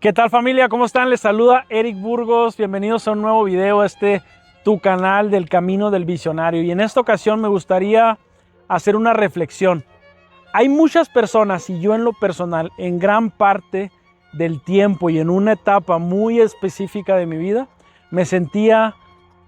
¿Qué tal, familia? ¿Cómo están? Les saluda Eric Burgos. Bienvenidos a un nuevo video a tu canal del Camino del Visionario. Y en esta ocasión me gustaría hacer una reflexión. Hay muchas personas, y yo en lo personal, en gran parte del tiempo y en una etapa muy específica de mi vida, me sentía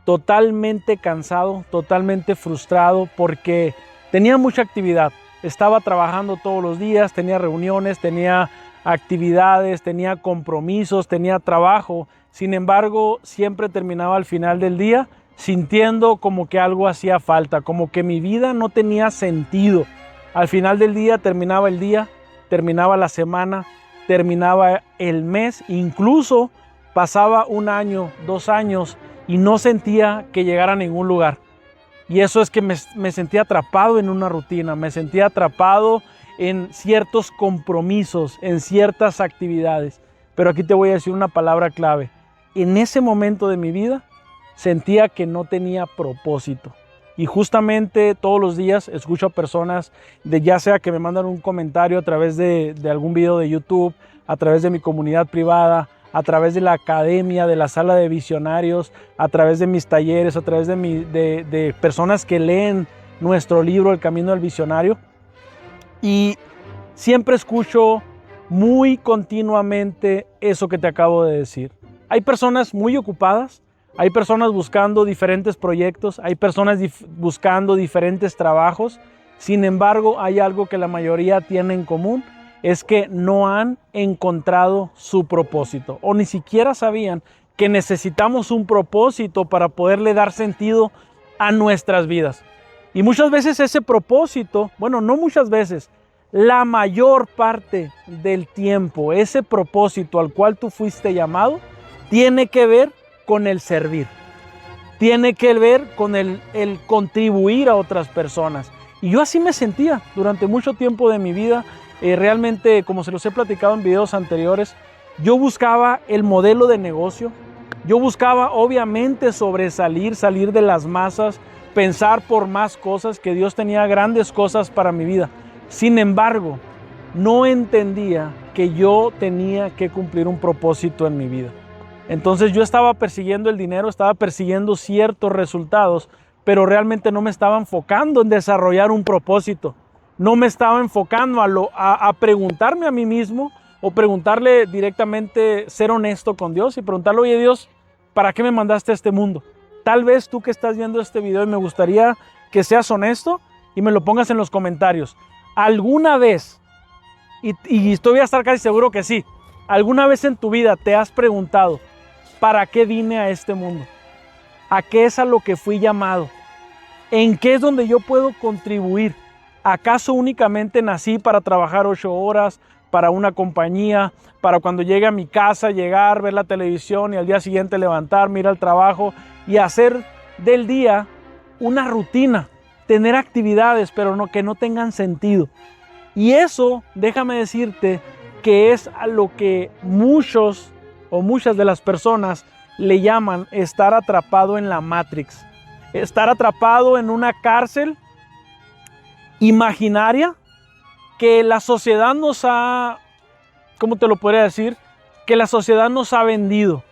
totalmente cansado, totalmente frustrado porque tenía mucha actividad. Estaba trabajando todos los días, tenía reuniones, tenía actividades, tenía compromisos, tenía trabajo. Sin embargo, siempre terminaba al final del día sintiendo como que algo hacía falta, como que mi vida no tenía sentido. Al final del día, terminaba la semana, terminaba el mes, incluso pasaba un año, 2 años y no sentía que llegara a ningún lugar. Y eso es que me sentía atrapado en una rutina, me sentía atrapado en ciertos compromisos, en ciertas actividades. Pero aquí te voy a decir una palabra clave. En ese momento de mi vida sentía que no tenía propósito. Y justamente todos los días escucho a personas, ya sea que me mandan un comentario a través de algún video de YouTube, a través de mi comunidad privada, a través de la academia, de la sala de visionarios, a través de mis talleres, a través de personas que leen nuestro libro El Camino del Visionario. Y siempre escucho muy continuamente eso que te acabo de decir. Hay personas muy ocupadas, hay personas buscando diferentes proyectos, hay personas buscando diferentes trabajos. Sin embargo, hay algo que la mayoría tiene en común, es que no han encontrado su propósito o ni siquiera sabían que necesitamos un propósito para poderle dar sentido a nuestras vidas. Y muchas veces ese propósito, bueno, no muchas veces, la mayor parte del tiempo, ese propósito al cual tú fuiste llamado, tiene que ver con el servir. Tiene que ver con el contribuir a otras personas. Y yo así me sentía durante mucho tiempo de mi vida. Realmente, como se los he platicado en videos anteriores, yo buscaba el modelo de negocio. Yo buscaba, obviamente, sobresalir, salir de las masas, pensar por más cosas, que Dios tenía grandes cosas para mi vida. Sin embargo, no entendía que yo tenía que cumplir un propósito en mi vida. Entonces yo estaba persiguiendo el dinero, estaba persiguiendo ciertos resultados, pero realmente no me estaba enfocando en desarrollar un propósito. No me estaba enfocando a preguntarme a mí mismo o preguntarle directamente, ser honesto con Dios y preguntarle, oye Dios, ¿para qué me mandaste a este mundo? Tal vez tú que estás viendo este video y me gustaría que seas honesto y me lo pongas en los comentarios. ¿Alguna vez, y voy a estar casi seguro que sí, alguna vez en tu vida te has preguntado, ¿para qué vine a este mundo? ¿A qué es a lo que fui llamado? ¿En qué es donde yo puedo contribuir? ¿Acaso únicamente nací para trabajar 8 horas para una compañía, para cuando llegue a mi casa, llegar, ver la televisión y al día siguiente levantarme, ir al trabajo y hacer del día una rutina? Tener actividades, pero que no tengan sentido. Y eso, déjame decirte, que es a lo que muchos o muchas de las personas le llaman estar atrapado en la Matrix. Estar atrapado en una cárcel imaginaria que la sociedad nos ha, ¿cómo te lo podría decir? Que la sociedad nos ha vendido.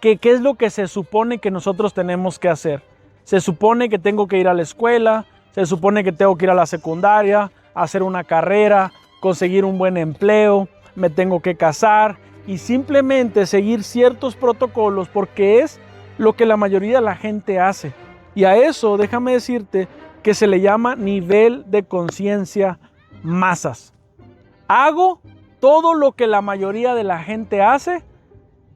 ¿Qué es lo que se supone que nosotros tenemos que hacer? Se supone que tengo que ir a la escuela, se supone que tengo que ir a la secundaria, hacer una carrera, conseguir un buen empleo, me tengo que casar y simplemente seguir ciertos protocolos porque es lo que la mayoría de la gente hace. Y a eso, déjame decirte, que se le llama nivel de conciencia masas. Hago todo lo que la mayoría de la gente hace,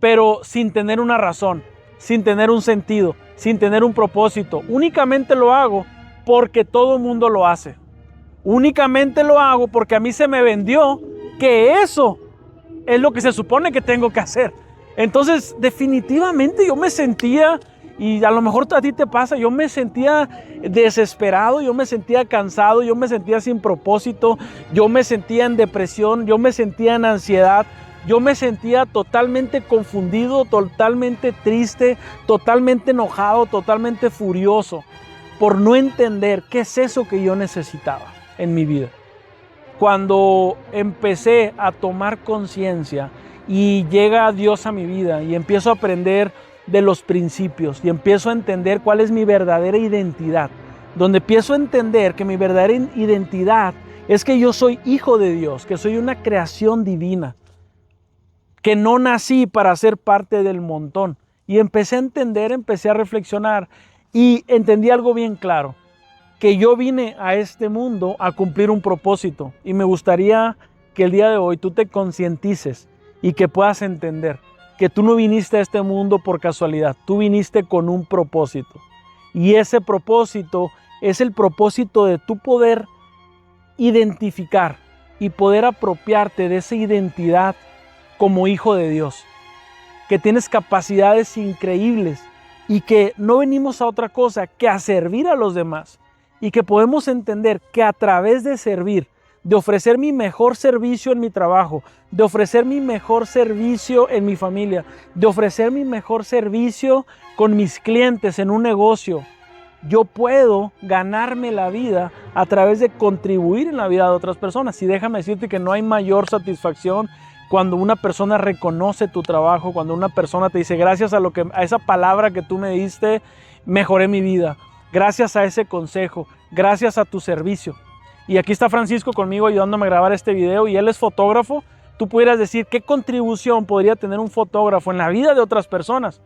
pero sin tener una razón, sin tener un sentido, sin tener un propósito. Únicamente lo hago porque todo el mundo lo hace. Únicamente lo hago porque a mí se me vendió que eso es lo que se supone que tengo que hacer. Entonces, definitivamente yo me sentía, y a lo mejor a ti te pasa, yo me sentía desesperado, yo me sentía cansado, yo me sentía sin propósito, yo me sentía en depresión, yo me sentía en ansiedad, yo me sentía totalmente confundido, totalmente triste, totalmente enojado, totalmente furioso por no entender qué es eso que yo necesitaba en mi vida. Cuando empecé a tomar conciencia y llega Dios a mi vida y empiezo a aprender de los principios y empiezo a entender cuál es mi verdadera identidad, donde empiezo a entender que mi verdadera identidad es que yo soy hijo de Dios, que soy una creación divina, que no nací para ser parte del montón. Y empecé a entender, empecé a reflexionar y entendí algo bien claro, que yo vine a este mundo a cumplir un propósito y me gustaría que el día de hoy tú te concientices y que puedas entender que tú no viniste a este mundo por casualidad, tú viniste con un propósito. Y ese propósito es el propósito de tu poder identificar y poder apropiarte de esa identidad como hijo de Dios, que tienes capacidades increíbles y que no venimos a otra cosa que a servir a los demás y que podemos entender que a través de servir, de ofrecer mi mejor servicio en mi trabajo, de ofrecer mi mejor servicio en mi familia, de ofrecer mi mejor servicio con mis clientes en un negocio, yo puedo ganarme la vida a través de contribuir en la vida de otras personas. Y déjame decirte que no hay mayor satisfacción cuando una persona reconoce tu trabajo, cuando una persona te dice, gracias a esa palabra que tú me diste, mejoré mi vida. Gracias a ese consejo, gracias a tu servicio. Y aquí está Francisco conmigo ayudándome a grabar este video y él es fotógrafo. Tú pudieras decir, ¿qué contribución podría tener un fotógrafo en la vida de otras personas?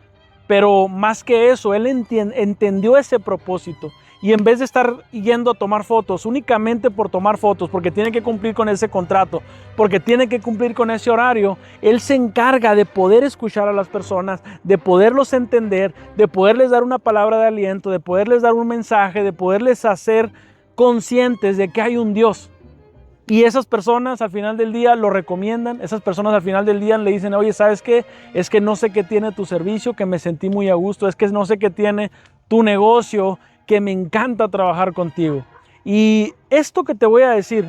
Pero más que eso, él entendió ese propósito. Y en vez de estar yendo a tomar fotos únicamente por tomar fotos, porque tiene que cumplir con ese contrato, porque tiene que cumplir con ese horario, él se encarga de poder escuchar a las personas, de poderlos entender, de poderles dar una palabra de aliento, de poderles dar un mensaje, de poderles hacer conscientes de que hay un Dios. Y esas personas al final del día lo recomiendan, esas personas al final del día le dicen, oye, ¿sabes qué? Es que no sé qué tiene tu servicio, que me sentí muy a gusto, es que no sé qué tiene tu negocio, que me encanta trabajar contigo. Y esto que te voy a decir,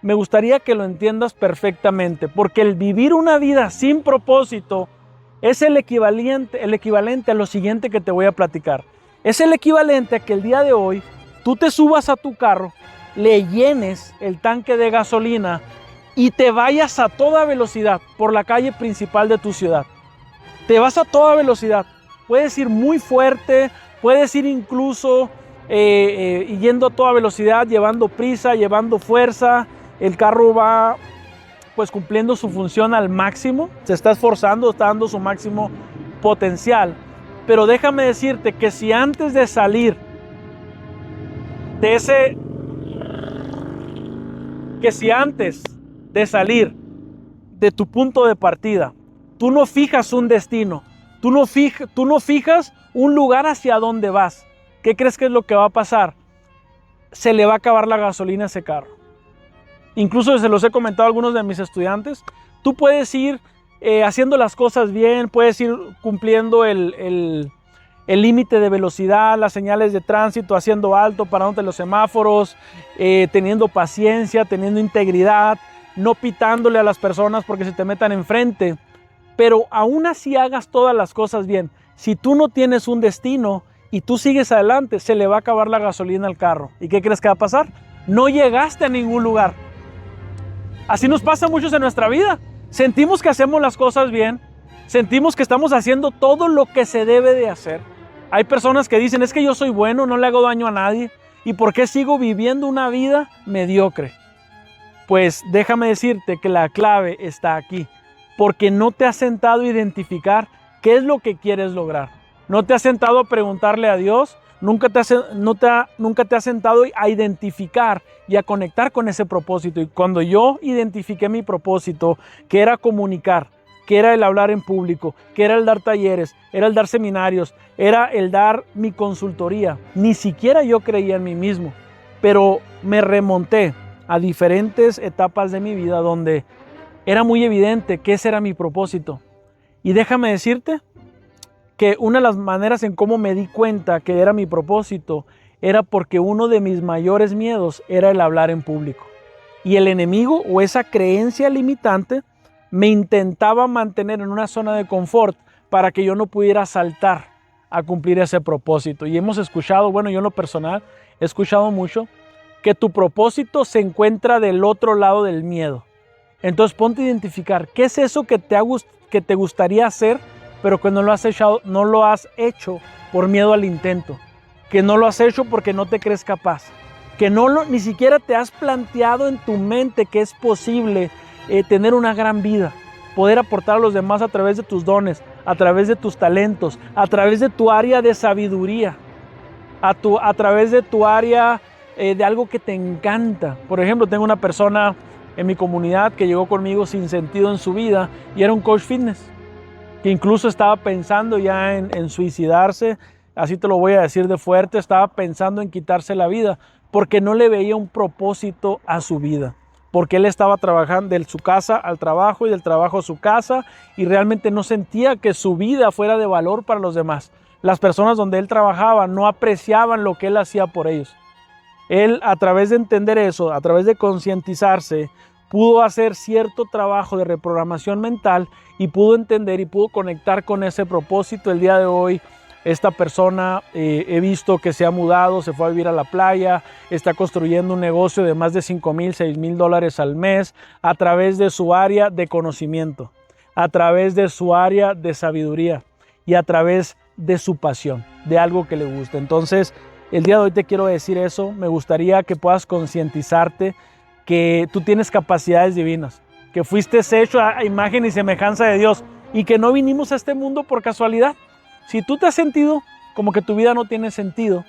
me gustaría que lo entiendas perfectamente, porque el vivir una vida sin propósito es el equivalente a lo siguiente que te voy a platicar. Es el equivalente a que el día de hoy tú te subas a tu carro, le llenes el tanque de gasolina y te vayas a toda velocidad por la calle principal de tu ciudad. Te vas a toda velocidad. Puedes ir muy fuerte, puedes ir incluso yendo a toda velocidad, llevando prisa, llevando fuerza. El carro va pues cumpliendo su función al máximo, se está esforzando, está dando su máximo potencial. Pero déjame decirte que si antes de salir de tu punto de partida, tú no fijas un destino, tú no fijas un lugar hacia dónde vas, ¿qué crees que es lo que va a pasar? Se le va a acabar la gasolina a ese carro. Incluso se los he comentado a algunos de mis estudiantes, tú puedes ir haciendo las cosas bien, puedes ir cumpliendo el límite de velocidad, las señales de tránsito, haciendo alto, parándote en los semáforos, teniendo paciencia, teniendo integridad, no pitándole a las personas porque se te metan enfrente. Pero aún así hagas todas las cosas bien, si tú no tienes un destino y tú sigues adelante, se le va a acabar la gasolina al carro. ¿Y qué crees que va a pasar? No llegaste a ningún lugar. Así nos pasa a muchos en nuestra vida. Sentimos que hacemos las cosas bien, sentimos que estamos haciendo todo lo que se debe de hacer. Hay personas que dicen, es que yo soy bueno, no le hago daño a nadie. ¿Y por qué sigo viviendo una vida mediocre? Pues déjame decirte que la clave está aquí. Porque no te has sentado a identificar qué es lo que quieres lograr. No te has sentado a preguntarle a Dios. Nunca te has sentado a identificar y a conectar con ese propósito. Y cuando yo identifiqué mi propósito, que era comunicar, que era el hablar en público, que era el dar talleres, era el dar seminarios, era el dar mi consultoría. Ni siquiera yo creía en mí mismo, pero me remonté a diferentes etapas de mi vida donde era muy evidente que ese era mi propósito. Y déjame decirte que una de las maneras en cómo me di cuenta que era mi propósito era porque uno de mis mayores miedos era el hablar en público. Y el enemigo o esa creencia limitante me intentaba mantener en una zona de confort para que yo no pudiera saltar a cumplir ese propósito. Y hemos escuchado, bueno, yo en lo personal he escuchado mucho, que tu propósito se encuentra del otro lado del miedo. Entonces ponte a identificar qué es eso que te gustaría hacer, pero que no lo has hecho por miedo al intento, que no lo has hecho porque no te crees capaz, que ni siquiera te has planteado en tu mente que es posible tener una gran vida, poder aportar a los demás a través de tus dones, a través de tus talentos, a través de tu área de sabiduría, a través de tu área de algo que te encanta. Por ejemplo, tengo una persona en mi comunidad que llegó conmigo sin sentido en su vida y era un coach fitness, que incluso estaba pensando ya en suicidarse, así te lo voy a decir de fuerte, estaba pensando en quitarse la vida porque no le veía un propósito a su vida, porque él estaba trabajando de su casa al trabajo y del trabajo a su casa y realmente no sentía que su vida fuera de valor para los demás. Las personas donde él trabajaba no apreciaban lo que él hacía por ellos. Él, a través de entender eso, a través de concientizarse, pudo hacer cierto trabajo de reprogramación mental y pudo entender y pudo conectar con ese propósito. El día de hoy, esta persona he visto que se ha mudado, se fue a vivir a la playa, está construyendo un negocio de más de $5,000, $6,000 al mes a través de su área de conocimiento, a través de su área de sabiduría y a través de su pasión, de algo que le gusta. Entonces, el día de hoy te quiero decir eso. Me gustaría que puedas concientizarte que tú tienes capacidades divinas, que fuiste hecho a imagen y semejanza de Dios y que no vinimos a este mundo por casualidad. Si tú te has sentido como que tu vida no tiene sentido,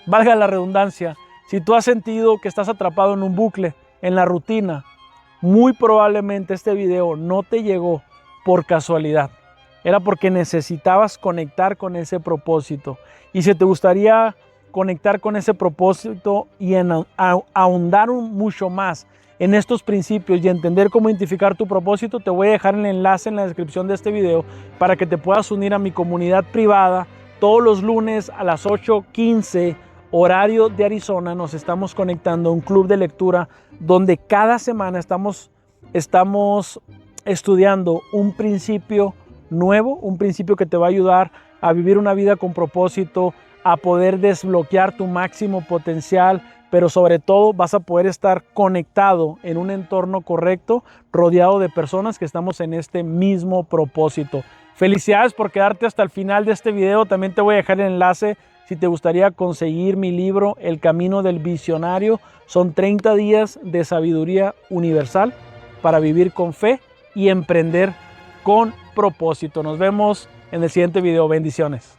valga la redundancia, si tú has sentido que estás atrapado en un bucle, en la rutina, muy probablemente este video no te llegó por casualidad. Era porque necesitabas conectar con ese propósito. Y si te gustaría conectar con ese propósito y ahondar mucho más en estos principios y entender cómo identificar tu propósito, te voy a dejar el enlace en la descripción de este video para que te puedas unir a mi comunidad privada. Todos los lunes a las 8:15 horario de Arizona nos estamos conectando a un club de lectura donde cada semana estamos estudiando un principio nuevo, un principio que te va a ayudar a vivir una vida con propósito, a poder desbloquear tu máximo potencial, pero sobre todo vas a poder estar conectado en un entorno correcto, rodeado de personas que estamos en este mismo propósito. Felicidades por quedarte hasta el final de este video. También te voy a dejar el enlace si te gustaría conseguir mi libro El Camino del Visionario. Son 30 días de sabiduría universal para vivir con fe y emprender con propósito. Nos vemos en el siguiente video. Bendiciones.